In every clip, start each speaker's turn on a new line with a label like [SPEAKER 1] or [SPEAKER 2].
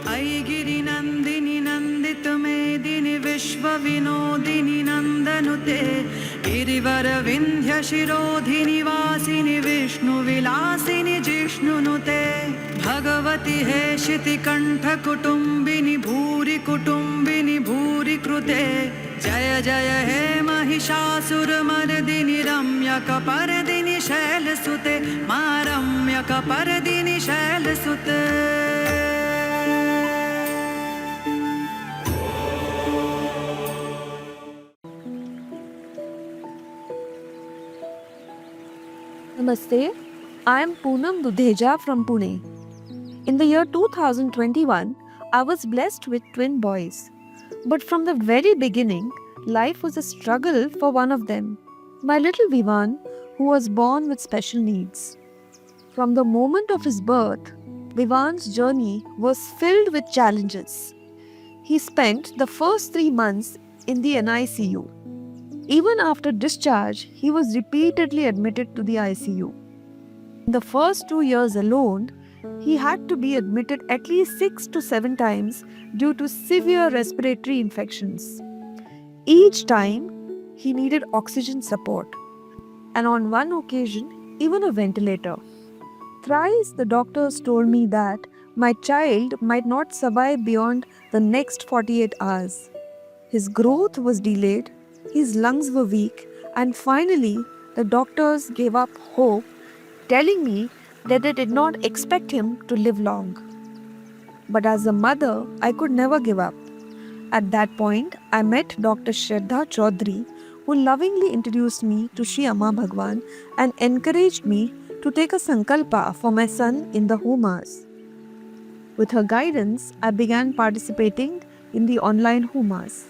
[SPEAKER 1] ऐ गिरिनन्दिनि नन्दितमेदिनि विश्वविनोदिनि नन्दनुते गिरिवरविन्ध्यशिरोधिनि वासिनि विष्णुविलासिनि जिष्णुनुते भगवति हेशितिकण्ठकुटुम्बिनि भूरि कुटुम्बिनि भूरि कृते जय जय हे महिषासुरमर्दिनि रम्यकपर्दिनि शैलसुते मा रम्यकपर्दिनि शैलसुते।
[SPEAKER 2] Namaste, I am Poonam Dudheja from Pune. In the year 2021, I was blessed with twin boys. But from the very beginning, life was a struggle for one of them, my little Vivan, who was born with special needs. From the moment of his birth, Vivan's journey was filled with challenges. He spent the first 3 months in the NICU. Even after discharge, he was repeatedly admitted to the ICU. In the first 2 years alone, he had to be admitted at least 6 to 7 times due to severe respiratory infections. Each time, he needed oxygen support, and on one occasion, even a ventilator. Thrice, the doctors told me that my child might not survive beyond the next 48 hours. His growth was delayed, his lungs were weak, and finally, the doctors gave up hope, telling me that they did not expect him to live long. But as a mother, I could never give up. At that point, I met Dr. Shraddha Chaudhary, who lovingly introduced me to Shri Amma Bhagwan and encouraged me to take a sankalpa for my son in the Homas. With her guidance, I began participating in the online Homas.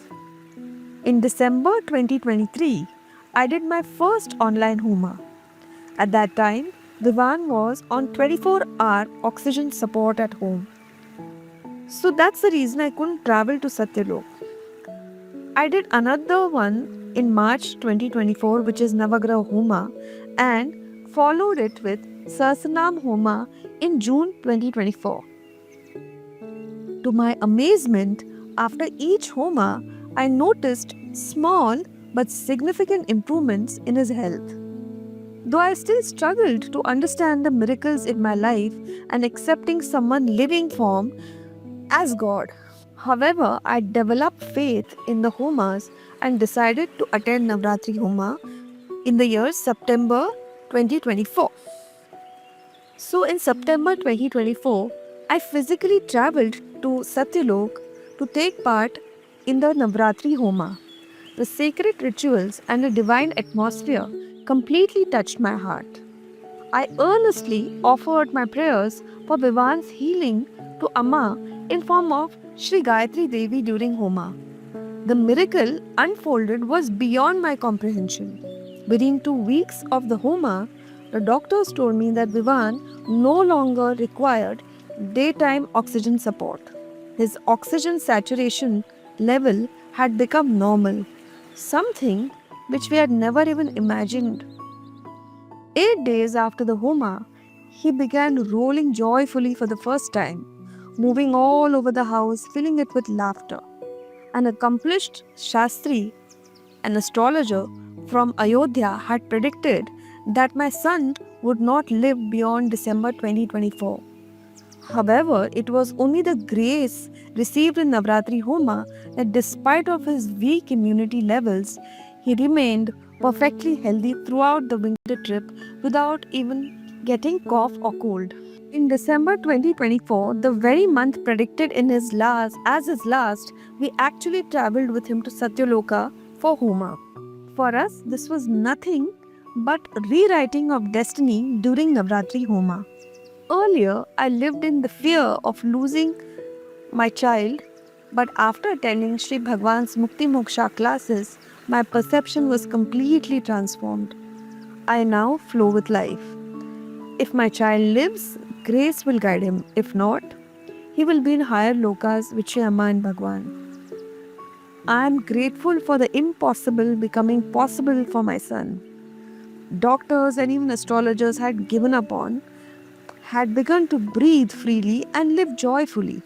[SPEAKER 2] In December 2023, I did my first online Homa. At that time, Vivan was on 24-hour oxygen support at home. So that's the reason I couldn't travel to Satyalok. I did another one in March 2024, which is Navagraha Homa, and followed it with Sahasranam Homa in June 2024. To my amazement, after each Homa, I noticed small but significant improvements in his health. Though I still struggled to understand the miracles in my life and accepting someone living form as God. However, I developed faith in the Homas and decided to attend Navratri Homa in the year September 2024. So in September 2024, I physically traveled to Satyalok to take part in the Navratri Homa. The sacred rituals and the divine atmosphere completely touched my heart. I earnestly offered my prayers for Vivan's healing to Amma in form of Sri Gayatri Devi during Homa. The miracle unfolded was beyond my comprehension. Within 2 weeks of the Homa, the doctors told me that Vivan no longer required daytime oxygen support. His oxygen saturation level had become normal, something which we had never even imagined. 8 days after the Homa, he began rolling joyfully for the first time, moving all over the house, filling it with laughter. An accomplished Shastri, an astrologer from Ayodhya, had predicted that my son would not live beyond December 2024. However, it was only the grace received in Navratri Homa that despite of his weak immunity levels, he remained perfectly healthy throughout the winter trip without even getting cough or cold. In December 2024, the very month predicted in his last, we actually traveled with him to Satyaloka for Homa. For us, this was nothing but rewriting of destiny during Navratri Homa. Earlier, I lived in the fear of losing my child, but after attending Sri Bhagwan's Mukti Moksha classes, my perception was completely transformed. I now flow with life. If my child lives, grace will guide him. If not, he will be in higher lokas with Shri Amma and Bhagwan. I am grateful for the impossible becoming possible for my son. Doctors and even astrologers had given up on, had begun to breathe freely and live joyfully.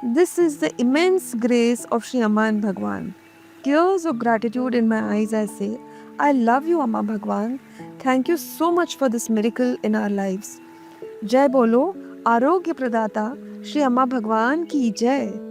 [SPEAKER 2] This is the immense grace of Shri Amma and Bhagwan. Tears of gratitude in my eyes, I say, I love you, Amma Bhagwan. Thank you so much for this miracle in our lives. जय बोलो आरोग्य प्रदाता श्री अम्मा भगवान की जय.